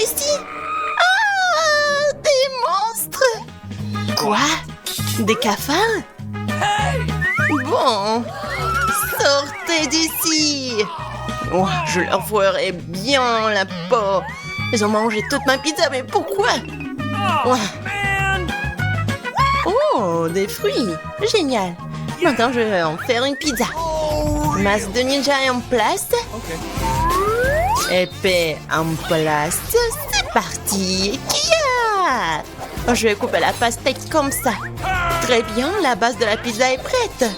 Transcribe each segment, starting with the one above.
ici? Ah, des monstres! Quoi? Des cafards? Bon, sortez d'ici! Oh, je leur ferai bien la peau. Ils ont mangé toute ma pizza, mais pourquoi? Ouais. Oh, des fruits! Génial! Maintenant, je vais en faire une pizza. Masse de ninja est en place. Épée en place. C'est parti! Kia! Oh, je vais couper la pastèque comme ça. Très bien, la base de la pizza est prête.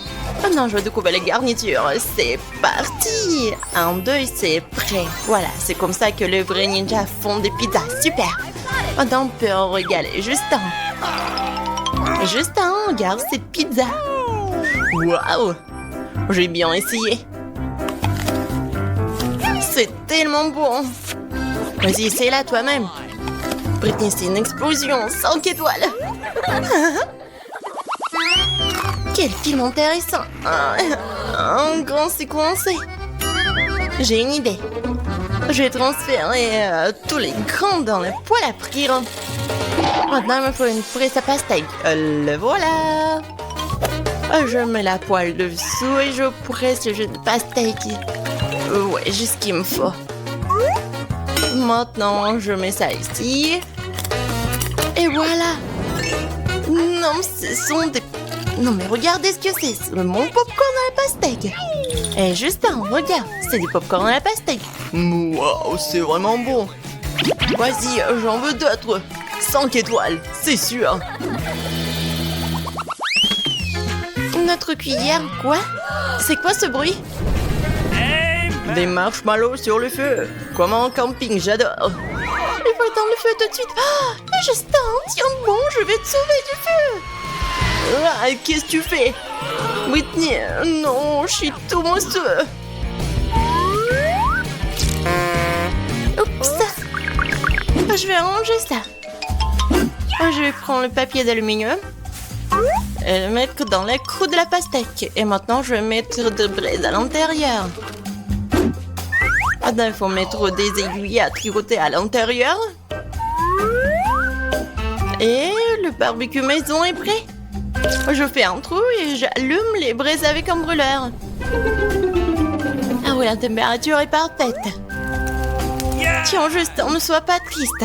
Maintenant, je vais découper les garnitures. C'est parti! Un, deux, c'est prêt. Voilà, c'est comme ça que les vrais ninjas font des pizzas. Super! Maintenant, on peut en régaler Justin. Justin, regarde cette pizza. Waouh! J'ai bien essayé. C'est tellement bon. Vas-y, essaie-la toi-même. Britney, c'est une explosion. 5 étoiles. Quel film intéressant. Un grand c'est coincé. J'ai une idée. Je vais transférer tous les grains dans le poêle à frire. Maintenant, il me faut une presse à pastèque. Le voilà. Je mets la poêle dessous et je presse le jus de pastèque. Ouais, juste ce qu'il me faut. Maintenant, je mets ça ici. Et voilà. Non, ce sont des... Non, mais regardez ce que c'est. C'est mon popcorn à la pastèque. Et Justin, regarde, c'est du popcorn à la pastèque. Waouh, c'est vraiment bon. Vas-y, j'en veux d'autres. 5 étoiles, c'est sûr. Notre cuillère, quoi? C'est quoi ce bruit? Des marshmallows sur le feu. Comme en camping, j'adore. Il faut éteindre le feu tout de suite. Oh, Justin, tiens bon, je vais te sauver du feu. Ah, qu'est-ce que tu fais? Whitney, non, je suis tout mousseux. Oups. Je vais ranger ça. Je vais prendre le papier d'aluminium et le mettre dans la croûte de la pastèque. Et maintenant, je vais mettre de braise à l'intérieur. Maintenant, il faut mettre des aiguilles à tricoter à l'intérieur. Et le barbecue maison est prêt. Je fais un trou et j'allume les braises avec un brûleur. Ah oui, la température est parfaite. Tiens, Justin, ne sois pas triste.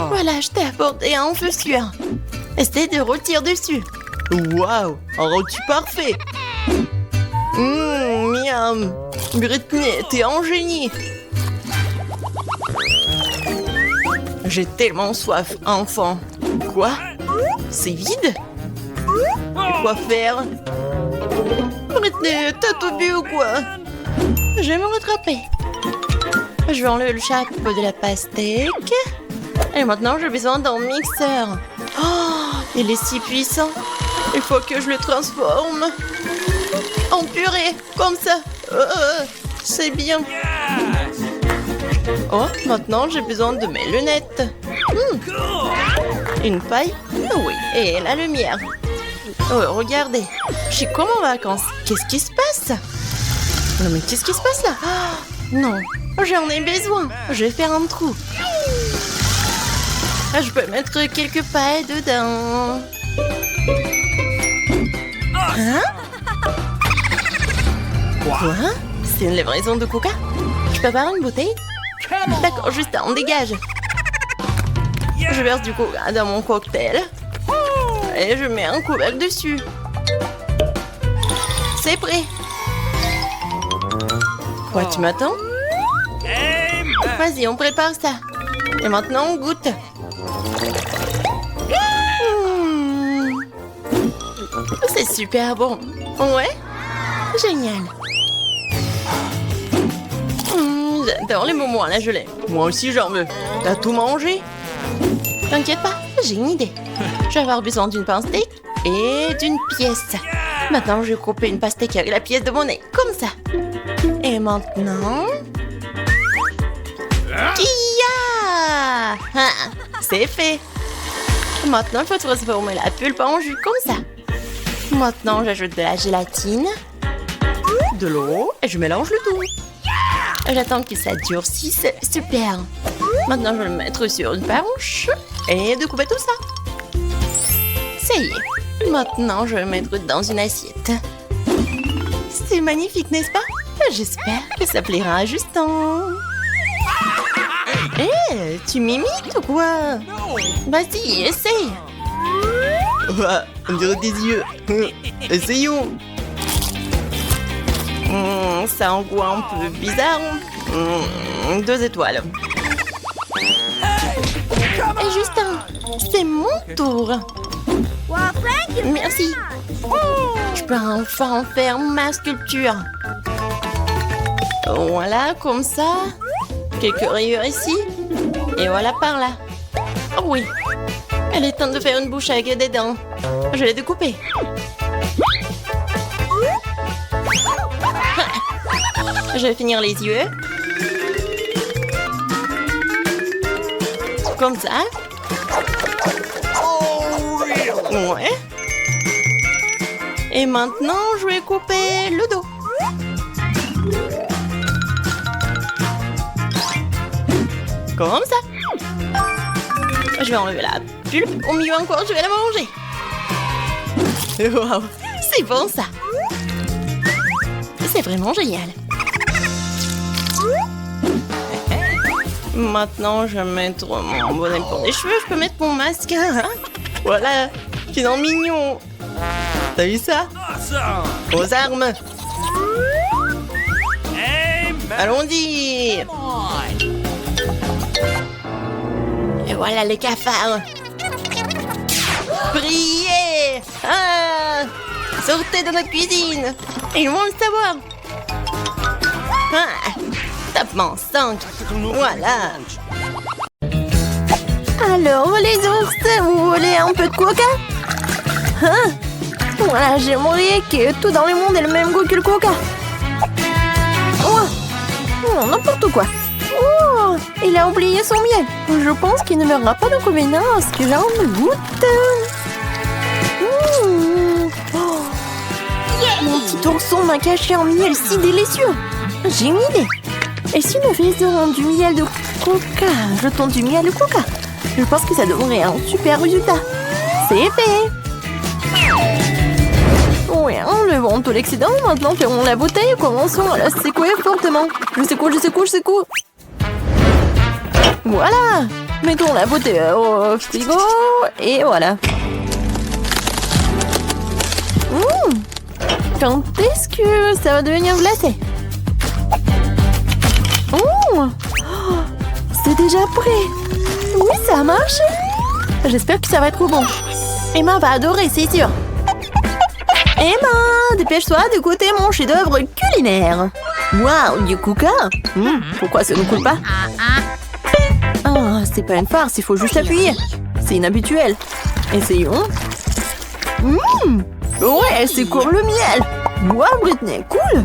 Voilà, je t'ai apporté un feu sûr. Essaie de rôtir dessus. Waouh, un rôti parfait. Miam. Britney, t'es un génie. J'ai tellement soif, enfant. Quoi? C'est vide? Quoi faire? Britney, t'as tout bu ou quoi? Je vais me rattraper. Je vais enlever le chapeau de la pastèque. Et maintenant, j'ai besoin d'un mixeur. Oh, il est si puissant. Il faut que je le transforme en purée, comme ça. C'est bien. Oh, maintenant, j'ai besoin de mes lunettes. Une paille? Oui, et la lumière. Oh, regardez. Je suis comme en vacances. Qu'est-ce qui se passe? Non, mais qu'est-ce qui se passe là? Non, j'en ai besoin. Je vais faire un trou. Je peux mettre quelques pailles dedans. Hein? Quoi? C'est une livraison de coca? Je peux avoir une bouteille? D'accord, juste on dégage. Je verse du coca dans mon cocktail. Et je mets un couvercle dessus. C'est prêt. Quoi, tu m'attends? Vas-y, on prépare ça. Et maintenant, on goûte. C'est super bon. Ouais? Génial. J'adore les moments à la gelée. Moi aussi, j'en veux. T'as tout mangé? T'inquiète pas, j'ai une idée. Je vais avoir besoin d'une pastèque et d'une pièce. Maintenant, je vais couper une pastèque avec la pièce de monnaie, comme ça. Et maintenant... Kia! C'est fait. Maintenant, il faut transformer la pulpe en jus, comme ça. Maintenant, j'ajoute de la gélatine, de l'eau et je mélange le tout. J'attends que ça durcisse. Super. Maintenant, je vais le mettre sur une planche et découper tout ça. Ça y est. Maintenant, je vais le mettre dans une assiette. C'est magnifique, n'est-ce pas? J'espère que ça plaira à Justin. Hé, tu m'imites ou quoi? Vas-y, essaye. Ah, on dirait des yeux. Essayons. Ça envoie un peu bizarre. 2 étoiles. Et Justin, c'est mon tour. Merci. Je peux enfin faire ma sculpture. Voilà, comme ça. Quelques rayures ici. Et voilà par là. Oh oui. Elle est temps de faire une bouche avec des dents. Je vais découper. Je vais finir les yeux. Comme ça. Ouais. Et maintenant, je vais couper le dos. Comme ça. Je vais enlever la pulpe. Au milieu encore, je vais la manger. Waouh, c'est bon ça. C'est vraiment génial. Maintenant, je vais mettre mon bonnet pour les cheveux. Je peux mettre mon masque. Voilà, finalement mignon. T'as vu ça? Aux armes. Allons-y. Et voilà les cafards. Brillez! Ah! Sortez de notre cuisine. Ils vont le savoir. Ah! Tapement 5. Voilà. Alors, les ours, vous voulez un peu de coca? Hein? Voilà, j'aimerais que tout dans le monde ait le même goût que le coca. Oh, n'importe quoi. Oh, il a oublié son miel. Je pense qu'il ne meura pas de convenance que j'en goûte. Oh. Mon petit ourson m'a caché un miel si délicieux. J'ai une idée. Et si nous faisions du miel de coca? Jetons du miel de coca. Je pense que ça donnerait un super résultat. C'est fait. Oui, enlevons tout l'excédent. Maintenant, fermons la bouteille et commençons à la secouer fortement. Je secoue. Voilà. Mettons la bouteille au frigo. Et voilà. Quand est-ce que ça va devenir glacé? C'est déjà prêt. Oui, ça a marché. J'espère que ça va être bon. Emma va adorer, c'est sûr. Emma, dépêche-toi de goûter mon chef-d'œuvre culinaire. Waouh, du coca. Pourquoi ça ne coule pas? Ah, c'est pas une farce, il faut juste appuyer. C'est inhabituel. Essayons. Ouais, c'est comme le miel. Waouh, Britney, cool.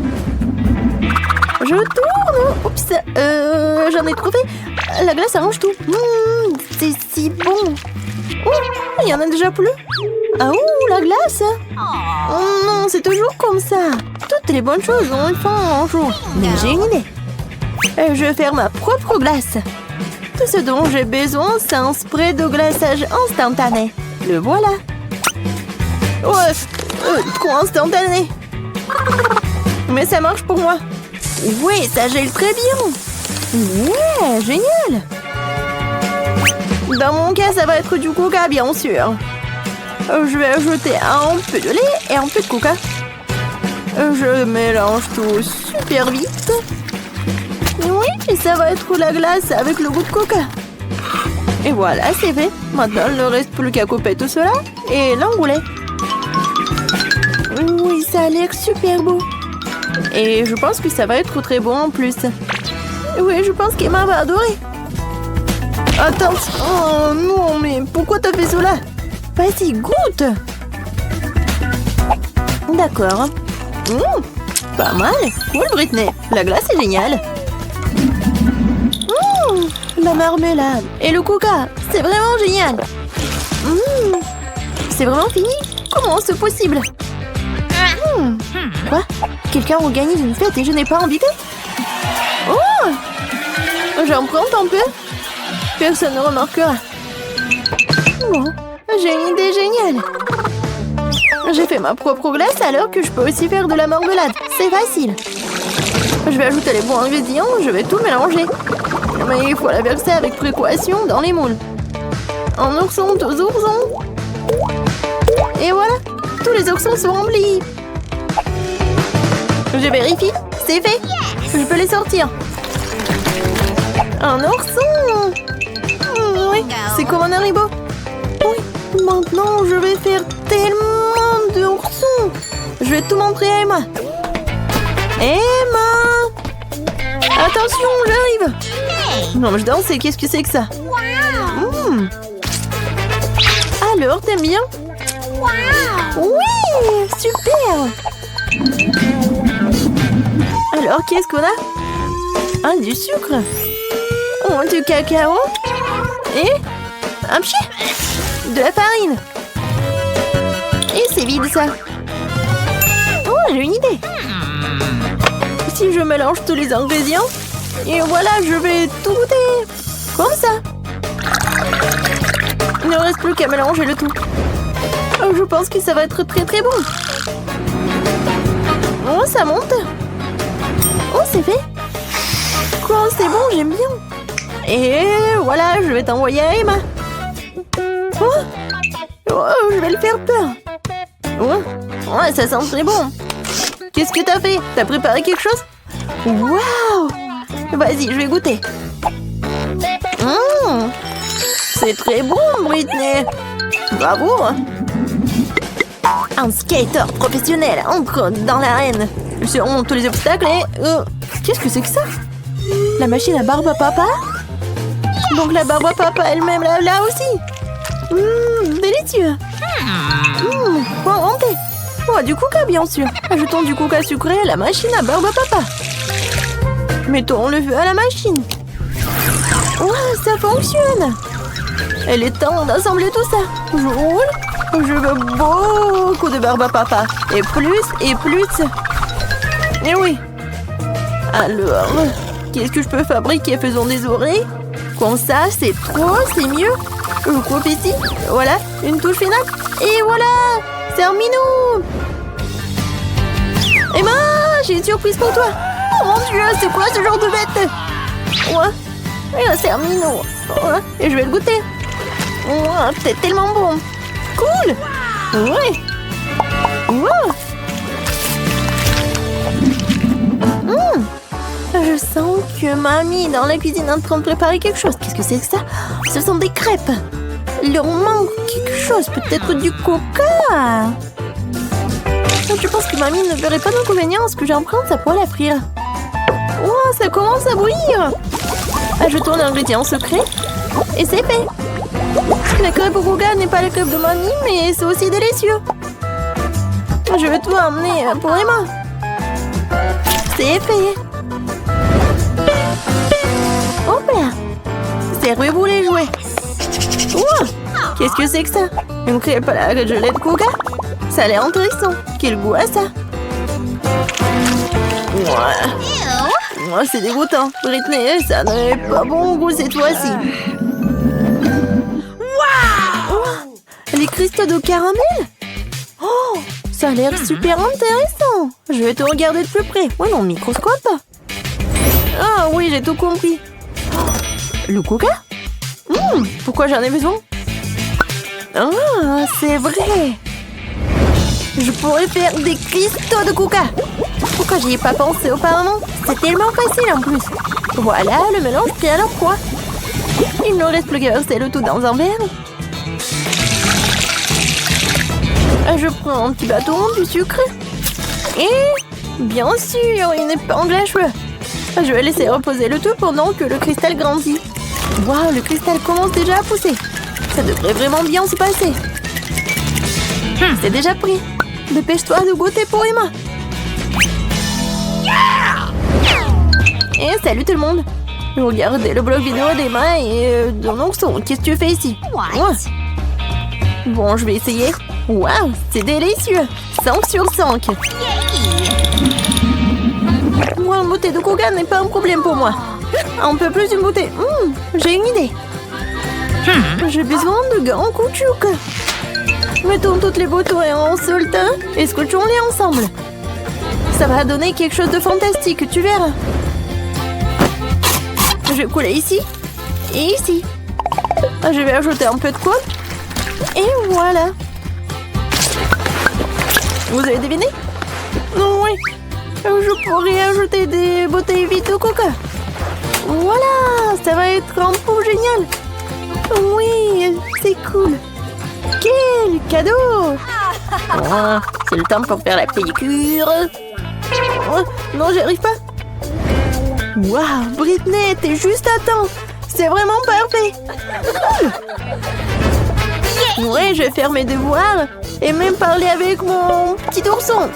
Je tourne. Oups, j'en ai trouvé. La glace arrange tout. C'est si bon. Oh, il y en a déjà plus. Ah ouh, la glace. Oh non, c'est toujours comme ça. Toutes les bonnes choses ont une fin un jour. Mais j'ai une idée. Je vais faire ma propre glace. Tout ce dont j'ai besoin, c'est un spray de glaçage instantané. Le voilà. Ouais, trop instantané. Mais ça marche pour moi. Oui, ça gèle très bien. Ouais, génial. Dans mon cas, ça va être du coca, bien sûr. Je vais ajouter un peu de lait et un peu de coca. Je mélange tout super vite. Oui, et ça va être la glace avec le goût de coca. Et voilà, c'est fait. Maintenant, il ne reste plus qu'à couper tout cela et l'enrouler. Oui, ça a l'air super beau. Et je pense que ça va être très bon en plus. Oui, je pense qu'Emma va adorer. Attends. Oh non, mais pourquoi t'as fait cela? Vas-y, goûte. D'accord. Pas mal. Cool, Britney. La glace est géniale. La marmelade et le coca. C'est vraiment génial. C'est vraiment fini? Comment c'est possible? Quoi? Quelqu'un organise une fête et je n'ai pas invité? Oh! J'en prends un peu. Personne ne remarquera. Bon, j'ai une idée géniale. J'ai fait ma propre glace alors que je peux aussi faire de la marmelade. C'est facile. Je vais ajouter les bons ingrédients, je vais tout mélanger. Mais il faut la verser avec précaution dans les moules. Un ourson, 2 oursons. Et voilà, tous les oursons sont remplis. Je vérifie, c'est fait. Je peux les sortir. Un ourson. Oui, c'est comme un haribo. Oui, maintenant je vais faire tellement d'oursons. Je vais tout montrer à Emma. Emma! Attention, j'arrive. Non, mais je danse, qu'est-ce que c'est que ça? Alors, t'aimes bien? Oui, super. Alors, qu'est-ce qu'on a? Ah, du sucre. Oh, du cacao. Et un pied. De la farine. Et c'est vide, ça. Oh, j'ai une idée. Si je mélange tous les ingrédients, et voilà, je vais tout goûter. Comme ça. Il ne reste plus qu'à mélanger le tout. Je pense que ça va être très très bon. Oh, ça monte. Oh, c'est fait. Quoi, c'est bon, j'aime bien. Et voilà, je vais t'envoyer à Emma. Oh, je vais le faire peur. Oh, ça sent très bon. Qu'est-ce que t'as fait? T'as préparé quelque chose? Waouh! Vas-y, je vais goûter. C'est très bon, Britney. Bravo. Un skater professionnel entre dans l'arène. Je surmonte tous les obstacles et... qu'est-ce que c'est que ça? La machine à barbe à papa? Donc la barbe à papa elle-même là aussi. Délicieux. Bon, on thé. Oh, du coca, bien sûr. Ajoutons du coca sucré à la machine à barbe à papa. Mettons le feu à la machine. Ouais, ça fonctionne. Il est temps d'assembler tout ça. Je roule. Je veux beaucoup de barbe à papa. Et plus, et plus. Et oui. Alors, qu'est-ce que je peux fabriquer? Faisons des oreilles. Comme ça, c'est trop, c'est mieux. Je coupe ici. Voilà, une touche finale. Et voilà. C'est un minou. Emma, j'ai une surprise pour toi. Oh mon Dieu, c'est quoi ce genre de bête? Ouais, c'est un minou. Ouais, et je vais le goûter. Ouais, c'est tellement bon. Cool. Ouais. Je sens que mamie est dans la cuisine en train de préparer quelque chose. Qu'est-ce que c'est que ça? Ce sont des crêpes. Il leur manque quelque chose, peut-être du coca. Je pense que mamie ne verrait pas d'inconvénient à ce que j'emprunte sa poêle à frire. Oh, ça commence à bouillir. Ajoutons l'ingrédient secret. Et c'est fait. La crêpe au coca n'est pas la crêpe de mamie, mais c'est aussi délicieux. Je vais tout emmener pour Emma. C'est fait. Hop là. Servez-vous les jouets. Wow. Qu'est-ce que c'est que ça? Une crêpe à la gelée de coca? Ça a l'air intéressant. Quel goût a ça? Ouais, c'est dégoûtant. Britney, ça n'est pas bon goût cette fois-ci. Wow! Les cristaux de caramel? Oh, ça a l'air super intéressant. Je vais te regarder de plus près. Ouais, mon microscope. Ah oui, j'ai tout compris. Le coca? Pourquoi j'en ai besoin? Ah, c'est vrai. Je pourrais faire des cristaux de coca. Pourquoi j'y ai pas pensé auparavant? C'est tellement facile en plus. Voilà, le mélange pris à la fois. Il ne reste plus qu'à verser le tout dans un verre. Je prends un petit bâton, du sucre. Et, bien sûr, une épingle à cheveux. Je vais laisser reposer le tout pendant que le cristal grandit. Waouh, le cristal commence déjà à pousser. Ça devrait vraiment bien se passer. C'est déjà pris. Dépêche-toi de goûter pour Emma. Et salut tout le monde. Regardez le blog vidéo d'Emma et de Noxon. Qu'est-ce que tu fais ici? Bon, je vais essayer. Waouh, c'est délicieux. 5 sur 5. Moi, une bouteille de coca n'est pas un problème pour moi. Un peu plus d'une bouteille. J'ai une idée. J'ai besoin de gants caoutchouc. Mettons toutes les bouteilles en seul temps et scotchons-les ensemble. Ça va donner quelque chose de fantastique, tu verras. Je vais couler ici et ici. Je vais ajouter un peu de colle. Et voilà. Vous avez deviné? Oui. Je pourrais ajouter des bouteilles vides de coca. Voilà, ça va être un pot génial. Oui, c'est cool. Quel cadeau! Oh, c'est le temps pour faire la pédicure. Oh, non, j'y arrive pas. Waouh, Britney, t'es juste à temps. C'est vraiment parfait. Ouais, je vais faire mes devoirs et même parler avec mon petit ourson.